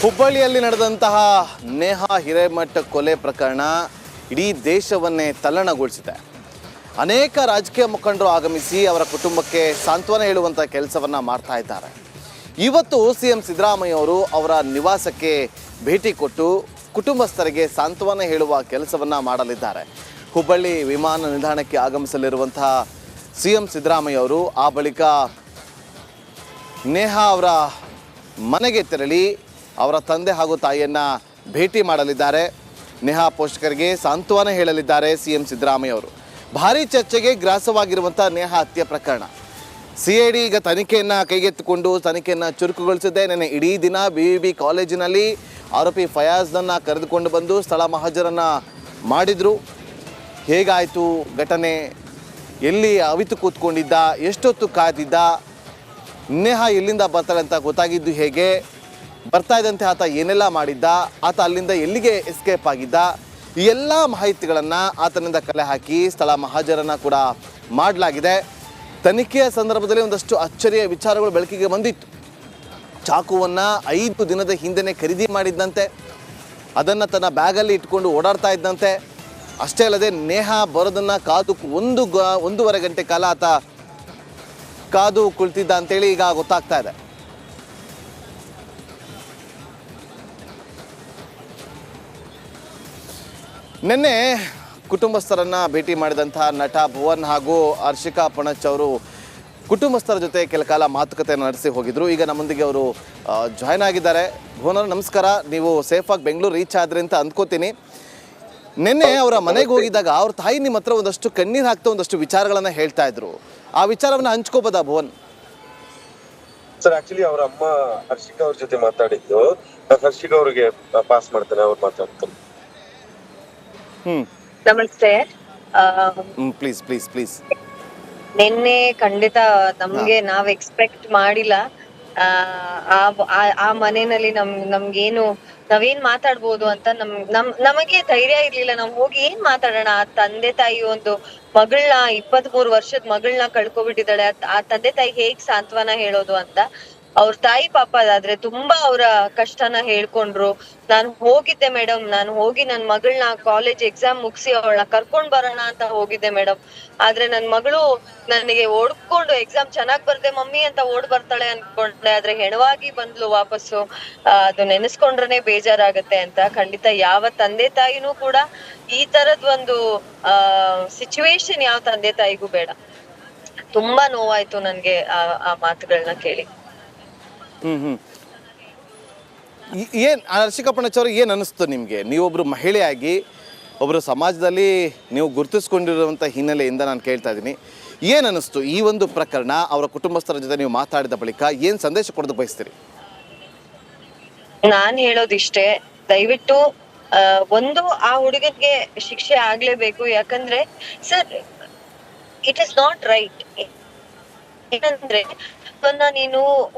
ಹುಬ್ಬಳ್ಳಿಯಲ್ಲಿ ನಡೆದಂತಹ ನೇಹಾ ಹಿರೇಮಠ ಕೊಲೆ ಪ್ರಕರಣ ಇಡೀ ದೇಶವನ್ನೇ ತಲ್ಲಣಗೊಳಿಸಿದೆ. ಅನೇಕ ರಾಜಕೀಯ ಮುಖಂಡರು ಆಗಮಿಸಿ ಅವರ ಕುಟುಂಬಕ್ಕೆ ಸಾಂತ್ವನ ಹೇಳುವಂಥ ಕೆಲಸವನ್ನು ಮಾಡ್ತಾ ಇದ್ದಾರೆ. ಇವತ್ತು ಸಿಎಂ ಸಿದ್ದರಾಮಯ್ಯ ಅವರು ಅವರ ನಿವಾಸಕ್ಕೆ ಭೇಟಿ ಕೊಟ್ಟು ಕುಟುಂಬಸ್ಥರಿಗೆ ಸಾಂತ್ವನ ಹೇಳುವ ಕೆಲಸವನ್ನು ಮಾಡಲಿದ್ದಾರೆ. ಹುಬ್ಬಳ್ಳಿ ವಿಮಾನ ನಿಲ್ದಾಣಕ್ಕೆ ಆಗಮಿಸಲಿರುವಂತಹ ಸಿಎಂ ಸಿದ್ದರಾಮಯ್ಯ ಅವರು ಆ ಬಳಿಕ ನೇಹಾ ಅವರ ಮನೆಗೆ ತೆರಳಿ ಅವರ ತಂದೆ ಹಾಗೂ ತಾಯಿಯನ್ನು ಭೇಟಿ ಮಾಡಲಿದ್ದಾರೆ. ನೇಹಾ ಪೋಷಕರಿಗೆ ಸಾಂತ್ವನ ಹೇಳಲಿದ್ದಾರೆ ಸಿಎಂ ಸಿದ್ದರಾಮಯ್ಯ ಅವರು. ಭಾರೀ ಚರ್ಚೆಗೆ ಗ್ರಾಸವಾಗಿರುವಂಥ ನೇಹಾ ಹತ್ಯೆ ಪ್ರಕರಣ CID ಈಗ ತನಿಖೆಯನ್ನು ಕೈಗೆತ್ತಿಕೊಂಡು ತನಿಖೆಯನ್ನು ಚುರುಕುಗೊಳಿಸಿದೆ. ನೆನ್ನೆ ಇಡೀ ದಿನ BVB ಕಾಲೇಜಿನಲ್ಲಿ ಆರೋಪಿ ಫಯಾಜ್ನನ್ನು ಕರೆದುಕೊಂಡು ಬಂದು ಸ್ಥಳ ಮಹಜರನ್ನು ಮಾಡಿದರು. ಹೇಗಾಯಿತು ಘಟನೆ, ಎಲ್ಲಿ ಅವಿತು ಕೂತ್ಕೊಂಡಿದ್ದ, ಎಷ್ಟೊತ್ತು ಕಾದಿದ್ದ, ನೇಹಾ ಎಲ್ಲಿಂದ ಬರ್ತಾಳೆ ಅಂತ ಗೊತ್ತಾಗಿದ್ದು ಹೇಗೆ, ಬರ್ತಾ ಇದ್ದಂತೆ ಆತ ಏನೆಲ್ಲ ಮಾಡಿದ್ದ, ಆತ ಅಲ್ಲಿಂದ ಎಲ್ಲಿಗೆ ಎಸ್ಕೇಪ್ ಆಗಿದ್ದ, ಈ ಎಲ್ಲ ಮಾಹಿತಿಗಳನ್ನು ಆತನಿಂದ ಕಲೆ ಹಾಕಿ ಸ್ಥಳ ಮಹಾಜರನ್ನು ಕೂಡ ಮಾಡಲಾಗಿದೆ. ತನಿಖೆಯ ಸಂದರ್ಭದಲ್ಲಿ ಒಂದಷ್ಟು ಅಚ್ಚರಿಯ ವಿಚಾರಗಳು ಬೆಳಕಿಗೆ ಬಂದಿತ್ತು. ಚಾಕುವನ್ನು 5 ದಿನದ ಹಿಂದೆನೇ ಖರೀದಿ ಮಾಡಿದ್ದಂತೆ, ಅದನ್ನು ತನ್ನ ಬ್ಯಾಗಲ್ಲಿ ಇಟ್ಕೊಂಡು ಓಡಾಡ್ತಾ ಇದ್ದಂತೆ. ಅಷ್ಟೇ ಅಲ್ಲದೆ ನೇಹಾ ಬರೋದನ್ನು ಕಾದು 1.5 ಗಂಟೆ ಕಾಲ ಆತ ಕಾದು ಕುಳಿತಿದ್ದ ಅಂತೇಳಿ ಈಗ ಗೊತ್ತಾಗ್ತಾ ಇದೆ. ನಿನ್ನೆ ಕುಟುಂಬಸ್ಥರನ್ನು ಭೇಟಿ ಮಾಡಿದಂತಹ ನಟ ಭುವನ್ ಹಾಗೂ ಹರ್ಷಿಕಾ ಪಣಚ್ ಅವರು ಕುಟುಂಬಸ್ಥರ ಜೊತೆ ಕೆಲ ಕಾಲ ಮಾತುಕತೆಯನ್ನು ನಡೆಸಿ ಹೋಗಿದ್ರು. ಈಗ ನಮ್ಮೊಂದಿಗೆ ಅವರು ಜಾಯ್ನ್ ಆಗಿದ್ದಾರೆ. ಭುವನ್ ಅವರು ನಮಸ್ಕಾರ. ನೀವು ಸೇಫಾಗಿ ಬೆಂಗಳೂರು ರೀಚ್ ಆದ್ರಿ ಅಂತ ಅಂದ್ಕೋತೀನಿ. ನಿನ್ನೆ ಅವರ ಮನೆಗೆ ಹೋಗಿದ್ದಾಗ ಅವ್ರ ತಾಯಿ ನಿಮ್ಮ ಹತ್ರ ಒಂದಷ್ಟು ಕಣ್ಣೀರು ಹಾಕ್ತಾ ಒಂದಷ್ಟು ವಿಚಾರಗಳನ್ನು ಹೇಳ್ತಾ ಇದ್ರು. ಆ ವಿಚಾರವನ್ನು ಹಂಚ್ಕೋಬೋದಾ ಭುವನ್? ಸರ್, ಆಕ್ಚುಲಿ ಅವ್ರ ಅಮ್ಮ ಹರ್ಷಿಕಾ ಅವ್ರ ಜೊತೆ ಮಾತಾಡಿದ್ದು. ಹರ್ಷಿಕಾ ಅವ್ರಿಗೆ ಪಾಸ್ ಮಾಡ್ತಾರೆ, ಅವ್ರು ಮಾತಾಡ್ತಾರೆ. ನಮಸ್ತೆ. Please please please. ನಿನ್ನೆ ಖಂಡಿತ ನಮ್ಗೆ ನಾವ್ ಎಕ್ಸ್ಪೆಕ್ಟ್ ಮಾಡಿಲ್ಲ. ಆ ಮನೆಯಲ್ಲಿ ನಮ್ಗೇನು ನಾವೇನ್ ಮಾತಾಡ್ಬೋದು ಅಂತ ನಮಗೆ ಧೈರ್ಯ ಇರ್ಲಿಲ್ಲ. ನಾವ್ ಹೋಗಿ ಏನ್ ಮಾತಾಡೋಣ? ಆ ತಂದೆ ತಾಯಿ ಒಂದು ಮಗಳನ್ನ 23 ವರ್ಷದ ಮಗಳನ್ನ ಕಳ್ಕೊಬಿಟ್ಟಿದ್ದಾಳೆ. ಆ ತಂದೆ ತಾಯಿ ಹೇಗ್ ಸಾಂತ್ವನ ಹೇಳೋದು ಅಂತ ಅವ್ರ ತಾಯಿ ಪಾಪ ಅದಾದ್ರೆ ತುಂಬಾ ಅವರ ಕಷ್ಟನ ಹೇಳ್ಕೊಂಡ್ರು. ನಾನು ಹೋಗಿದ್ದೆ ಮೇಡಮ್, ನಾನು ಹೋಗಿ ನನ್ ಮಗಳನ್ನ ಕಾಲೇಜ್ ಎಕ್ಸಾಮ್ ಮುಗಿಸಿ ಅವಳನ್ನ ಕರ್ಕೊಂಡ್ ಬರೋಣ ಅಂತ ಹೋಗಿದ್ದೆ ಮೇಡಮ್. ಆದ್ರೆ ನನ್ ಮಗಳು ನನಗೆ ಓಡ್ಕೊಂಡು ಎಕ್ಸಾಮ್ ಚೆನ್ನಾಗ್ ಬರ್ದೆ ಮಮ್ಮಿ ಅಂತ ಓಡ್ ಬರ್ತಾಳೆ ಅನ್ಕೊಂಡೆ. ಆದ್ರೆ ಹೆಣವಾಗಿ ಬಂದ್ಲು ವಾಪಸ್ಸು. ಅದು ನೆನೆಸ್ಕೊಂಡ್ರೆ ಬೇಜಾರಾಗತ್ತೆ ಅಂತ. ಖಂಡಿತ ಯಾವ ತಂದೆ ತಾಯಿನೂ ಕೂಡ ಈ ತರದ್ ಒಂದು ಸಿಚುವೇಶನ್ ಯಾವ ತಂದೆ ತಾಯಿಗೂ ಬೇಡ. ತುಂಬಾ ನೋವಾಯ್ತು ನನ್ಗೆ ಆ ಮಾತುಗಳನ್ನ ಕೇಳಿ. ಏನು ಹರ್ಷಿಕಾ ಪಣಚ್ ಅವರು ಏನು ಅನ್ನಿಸ್ತು ನಿಮಗೆ? ನೀವೊಬ್ಬರು ಮಹಿಳೆಯಾಗಿ ಒಬ್ಬರು ಸಮಾಜದಲ್ಲಿ ನೀವು ಗುರುತಿಸ್ಕೊಂಡಿರುವಂಥ ಹಿನ್ನೆಲೆಯಿಂದ ನಾನು ಕೇಳ್ತಾ ಇದ್ದೀನಿ, ಏನು ಅನ್ನಿಸ್ತು ಈ ಒಂದು ಪ್ರಕರಣ? ಅವರ ಕುಟುಂಬಸ್ಥರ ಜೊತೆ ನೀವು ಮಾತಾಡಿದ ಬಳಿಕ ಏನು ಸಂದೇಶ ಕೊಡೋದು ಬಯಸ್ತೀರಿ? ನಾನ್ ಹೇಳೋದಿಷ್ಟೇ, ದಯವಿಟ್ಟು ಒಂದು ಆ ಹುಡುಗನ್ಗೆ ಶಿಕ್ಷೆ ಆಗ್ಲೇಬೇಕು. ಯಾಕಂದ್ರೆ sir, it is not right. ಏನಂದ್ರೆ ನೀನು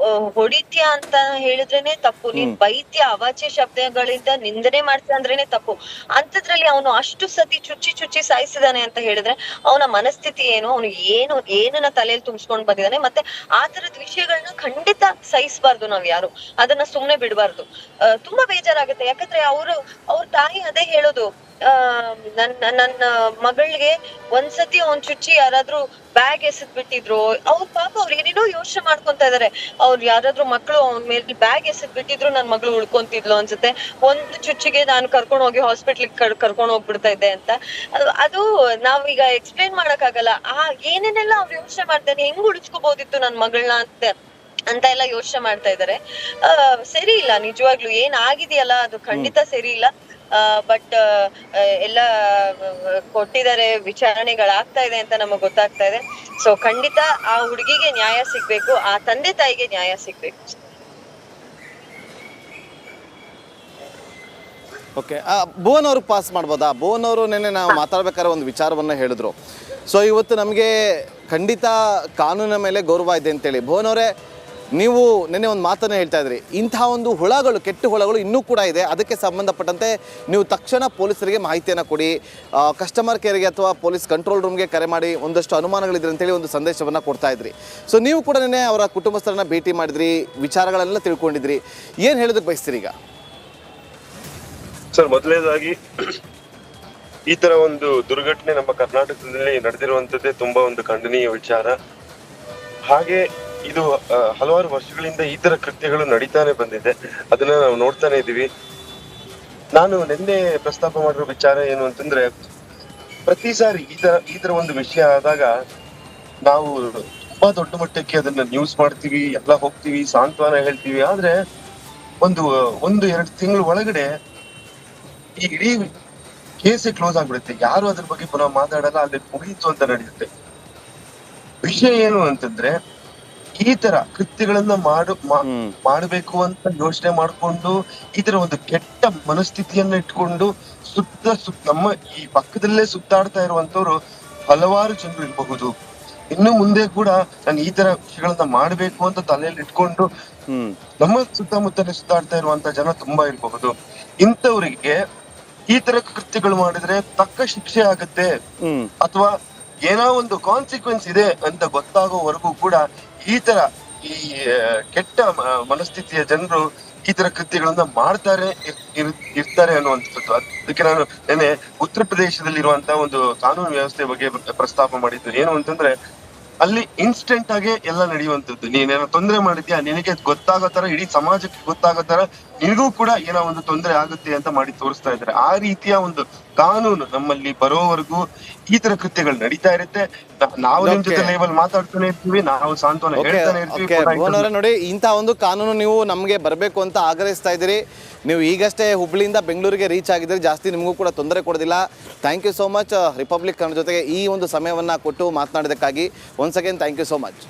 ಹೊಡಿತ್ಯ ಅಂತ ಹೇಳಿದ್ರೇನೆ ತಪ್ಪು, ನೀನ್ ಬೈತ್ಯ ಅವಾಚ್ಯ ಶಬ್ದಗಳಿಂದ ನಿಂದನೆ ಮಾಡ್ತ ಅಂದ್ರೇನೆ ತಪ್ಪು. ಅಂತದ್ರಲ್ಲಿ ಅವನು ಅಷ್ಟು ಸತಿ ಚುಚ್ಚಿ ಸಾಯಿಸಿದಾನೆ ಅಂತ ಹೇಳಿದ್ರೆ ಅವನ ಮನಸ್ಥಿತಿ ಏನು, ಅವನು ಏನನ್ನ ತಲೆಯಲ್ಲಿ ತುಂಬಿಸ್ಕೊಂಡ್ ಬಂದಿದ್ದಾನೆ. ಮತ್ತೆ ಆ ತರದ ವಿಷಯಗಳನ್ನ ಖಂಡಿತ ಸಹಿಸ್ಬಾರ್ದು. ನಾವ್ ಯಾರು ಅದನ್ನ ಸುಮ್ನೆ ಬಿಡ್ಬಾರ್ದು. ತುಂಬಾ ಬೇಜಾರಾಗುತ್ತೆ. ಯಾಕಂದ್ರೆ ಅವ್ರ ತಾಯಿ ಅದೇ ಹೇಳೋದು, ನನ್ನ ಮಗಳಿಗೆ ಒಂದ್ಸತಿ ಅವ್ನ್ ಚುಚ್ಚಿ ಯಾರಾದ್ರೂ ಬ್ಯಾಗ್ ಎಸೆದ್ ಬಿಟ್ಟಿದ್ರು, ಅವ್ರ ಪಾಪ ಅವ್ರು ಏನೇನೋ ಯೋಚನೆ ಮಾಡ್ಕೊಂತ ಇದಾರೆ. ಅವ್ರು ಯಾರಾದ್ರೂ ಮಕ್ಳು ಅವನ ಮೇಲೆ ಬ್ಯಾಗ್ ಎಸೆದ್ ಬಿಟ್ಟಿದ್ರು ನನ್ ಮಗಳು ಉಳ್ಕೊಂತಿದ್ಲು ಅನ್ಸುತ್ತೆ. ಒಂದು ಚುಚ್ಚಿಗೆ ನಾನು ಕರ್ಕೊಂಡ್ ಹೋಗಿ ಹಾಸ್ಪಿಟ್ಲಿಗೆ ಕರ್ಕೊಂಡ್ ಹೋಗ್ಬಿಡ್ತಾ ಇದ್ದೆ ಅಂತ. ಅದು ನಾವೀಗ ಎಕ್ಸ್ಪ್ಲೇನ್ ಮಾಡಕ್ ಆಗಲ್ಲ. ಏನೇನೆಲ್ಲ ಅವ್ರು ಯೋಚನೆ ಮಾಡ್ತಾನೆ, ಹೆಂಗ್ ಉಳಿಸ್ಕೋಬಹುದಿತ್ತು ನನ್ ಮಗಳನ್ನ ಅಂತ ಎಲ್ಲ ಯೋಚನೆ ಮಾಡ್ತಾ ಇದಾರೆ. ಸರಿ ಇಲ್ಲ, ನಿಜವಾಗ್ಲು ಏನ್ ಆಗಿದೆಯಲ್ಲ ಅದು ಖಂಡಿತ ಸರಿ ಇಲ್ಲ. ಬಟ್ ಎಲ್ಲ ಕೊಟ್ಟಿದ್ದಾರೆ, ವಿಚಾರಣೆಗಳಾಗ್ತಾ ಇದೆ ಅಂತ ನಮಗ್ ಗೊತ್ತಾಗ್ತಾ ಇದೆ. ಸೊ ಖಂಡಿತ ಆ ಹುಡುಗಿಗೆ ನ್ಯಾಯ ಸಿಗ್ಬೇಕು, ಆ ತಂದೆ ತಾಯಿಗೆ ನ್ಯಾಯ ಸಿಗ್ಬೇಕು. ಓಕೆ, ಭುವನ್ ಅವ್ರಿಗೆ ಪಾಸ್ ಮಾಡ್ಬೋದಾ? ಭುವನ್ ಅವರು ನೆನ್ನೆ ನಾವು ಮಾತಾಡ್ಬೇಕಾದ್ರೆ ಒಂದು ವಿಚಾರವನ್ನು ಹೇಳಿದ್ರು. ಸೊ ಇವತ್ತು ನಮಗೆ ಖಂಡಿತ ಕಾನೂನಿನ ಮೇಲೆ ಗೌರವ ಇದೆ ಅಂತೇಳಿ. ಭುವನ್ ಅವರೇ, ನೀವು ನಿನ್ನೆ ಒಂದು ಮಾತನ್ನು ಹೇಳ್ತಾ ಇದ್ರಿ, ಇಂಥ ಒಂದು ಹುಳಗಳು, ಕೆಟ್ಟ ಹುಳಗಳು ಇನ್ನೂ ಕೂಡ ಇದೆ, ಅದಕ್ಕೆ ಸಂಬಂಧಪಟ್ಟಂತೆ ನೀವು ತಕ್ಷಣ ಪೊಲೀಸರಿಗೆ ಮಾಹಿತಿಯನ್ನು ಕೊಡಿ, ಕಸ್ಟಮರ್ ಕೇರ್ಗೆ ಅಥವಾ ಪೊಲೀಸ್ ಕಂಟ್ರೋಲ್ ರೂಮ್ಗೆ ಕರೆ ಮಾಡಿ, ಒಂದಷ್ಟು ಅನುಮಾನಗಳಿದ್ರೆ ಅಂತೇಳಿ ಒಂದು ಸಂದೇಶವನ್ನು ಕೊಡ್ತಾ ಇದ್ರಿ. ಸೊ ನೀವು ಕೂಡ ನಿನ್ನೆ ಅವರ ಕುಟುಂಬಸ್ಥರನ್ನ ಭೇಟಿ ಮಾಡಿದ್ರಿ, ವಿಚಾರಗಳೆಲ್ಲ ತಿಳ್ಕೊಂಡಿದ್ರಿ, ಏನು ಹೇಳೋದಕ್ಕೆ ಬಯಸ್ತೀರಿ ಈಗ? ಸರ್ ಮೊದಲನೇದಾಗಿ ಈ ತರ ಒಂದು ದುರ್ಘಟನೆ ನಮ್ಮ ಕರ್ನಾಟಕದಲ್ಲಿ ನಡೆದಿರುವಂತದ್ದೇ ತುಂಬಾ ಒಂದು ಖಂಡನೀಯ ವಿಚಾರ. ಹಾಗೆ ಇದು ಹಲವಾರು ವರ್ಷಗಳಿಂದ ಈ ತರ ಕೃತ್ಯಗಳು ನಡೀತಾನೆ ಬಂದಿದೆ, ಅದನ್ನ ನಾವು ನೋಡ್ತಾನೆ ಇದೀವಿ. ನಾನು ನಿನ್ನೆ ಪ್ರಸ್ತಾಪ ಮಾಡಿರೋ ವಿಚಾರ ಏನು ಅಂತಂದ್ರೆ, ಪ್ರತಿ ಸಾರಿ ಈ ತರ ಒಂದು ವಿಷಯ ಆದಾಗ ನಾವು ತುಂಬಾ ದೊಡ್ಡ ಮಟ್ಟಕ್ಕೆ ಅದನ್ನ ನ್ಯೂಸ್ ಮಾಡ್ತೀವಿ, ಎಲ್ಲ ಹೋಗ್ತೀವಿ, ಸಾಂತ್ವನ ಹೇಳ್ತೀವಿ. ಆದ್ರೆ ಒಂದು 2 ತಿಂಗಳ ಒಳಗಡೆ ಈ ಇಡೀ ಕೇಸೇ ಕ್ಲೋಸ್ ಆಗ್ಬಿಡುತ್ತೆ. ಯಾರು ಅದ್ರ ಬಗ್ಗೆ ಪುನಃ ಮಾತಾಡಲ್ಲ, ಅಲ್ಲಿ ಮುಗೀತು ಅಂತ ನಡೆಯುತ್ತೆ. ವಿಷಯ ಏನು ಅಂತಂದ್ರೆ, ಈ ತರ ಕೃತ್ಯಗಳನ್ನ ಮಾಡಬೇಕು ಅಂತ ಯೋಚನೆ ಮಾಡ್ಕೊಂಡು, ಈ ತರ ಒಂದು ಕೆಟ್ಟ ಮನಸ್ಥಿತಿಯನ್ನ ಇಟ್ಕೊಂಡು ನಮ್ಮ ಈ ಪಕ್ಕದಲ್ಲೇ ಸುತ್ತಾಡ್ತಾ ಇರುವಂತವ್ರು ಹಲವಾರು ಜನರು ಇರಬಹುದು. ಇನ್ನು ಮುಂದೆ ಕೂಡ ನಾನು ಈ ತರ ವಿಷಯಗಳನ್ನ ಮಾಡ್ಬೇಕು ಅಂತ ತಲೆಯಲ್ಲಿ ಇಟ್ಕೊಂಡು ನಮ್ಮ ಸುತ್ತಮುತ್ತಲೇ ಸುತ್ತಾಡ್ತಾ ಇರುವಂತ ಜನ ತುಂಬಾ ಇರಬಹುದು. ಇಂಥವ್ರಿಗೆ ಈ ತರ ಕೃತ್ಯಗಳು ಮಾಡಿದ್ರೆ ತಕ್ಕ ಶಿಕ್ಷೆ ಆಗತ್ತೆ ಅಥವಾ ಏನೋ ಒಂದು ಕಾನ್ಸಿಕ್ವೆನ್ಸ್ ಇದೆ ಅಂತ ಗೊತ್ತಾಗೋವರೆಗೂ ಕೂಡ ಈ ಕೆಟ್ಟ ಮನಸ್ಥಿತಿಯ ಜನರು ಈ ತರ ಕೃತ್ಯಗಳನ್ನ ಮಾಡ್ತಾರೆ ಇರ್ತಾರೆ ಅನ್ನುವಂಥದ್ದು. ಅದಕ್ಕೆ ನಾನು ನೆನ್ನೆ ಉತ್ತರ ಪ್ರದೇಶದಲ್ಲಿ ಇರುವಂತಹ ಒಂದು ಕಾನೂನು ವ್ಯವಸ್ಥೆ ಬಗ್ಗೆ ಪ್ರಸ್ತಾಪ ಮಾಡಿದ್ದು. ಏನು ಅಂತಂದ್ರೆ, ಅಲ್ಲಿ ಇನ್ಸ್ಟೆಂಟ್ ಆಗಿ ಎಲ್ಲ ನಡೆಯುವಂತದ್ದು. ನೀನೇನೋ ತೊಂದರೆ ಮಾಡಿದ್ಯಾ, ನಿನಗೆ ಗೊತ್ತಾಗೋ ತರ, ಇಡೀ ಸಮಾಜಕ್ಕೆ ಗೊತ್ತಾಗೋ ತರ ನಿನಗೂ ಕೂಡ ಏನೋ ಒಂದು ತೊಂದರೆ ಆಗುತ್ತೆ ಅಂತ ಮಾಡಿ ತೋರಿಸ್ತಾ ಇದ್ದಾರೆ. ಆ ರೀತಿಯ ಒಂದು ಕಾನೂನು ನಮ್ಮಲ್ಲಿ ಬರೋವರೆಗೂ ಈ ತರ ಕೃತ್ಯಗಳು ನಡೀತಾ ಇರುತ್ತೆ. ನಾವು ನಿಮ್ ಜೊತೆ ಲೇವಲ್ ಮಾತಾಡ್ತಾನೆ ಇರ್ತೀವಿ, ನಾವು ಸಾಂತ್ವನ ಹೇಳ್ತಾನೆ ಇರ್ತೀವಿ. ನೋಡಿ, ಇಂಥ ಒಂದು ಕಾನೂನು ನೀವು ನಮಗೆ ಬರಬೇಕು ಅಂತ ಆಗ್ರಹಿಸ್ತಾ ಇದ್ದೀರಿ. ನೀವು ಈಗಷ್ಟೇ ಹುಬ್ಳಿಯಿಂದ ಬೆಂಗಳೂರಿಗೆ ರೀಚ್ ಆಗಿದ್ದೀರಿ, ಜಾಸ್ತಿ ನಿಮಗೂ ಕೂಡ ತೊಂದರೆ ಕೊಡೋದಿಲ್ಲ. Thank you so much Republic Kannada ಜೊತೆಗೆ ಈ ಒಂದು ಸಮಯವನ್ನು ಕೊಟ್ಟು ಮಾತನಾಡೋದಕ್ಕಾಗಿ. Once again thank you so much.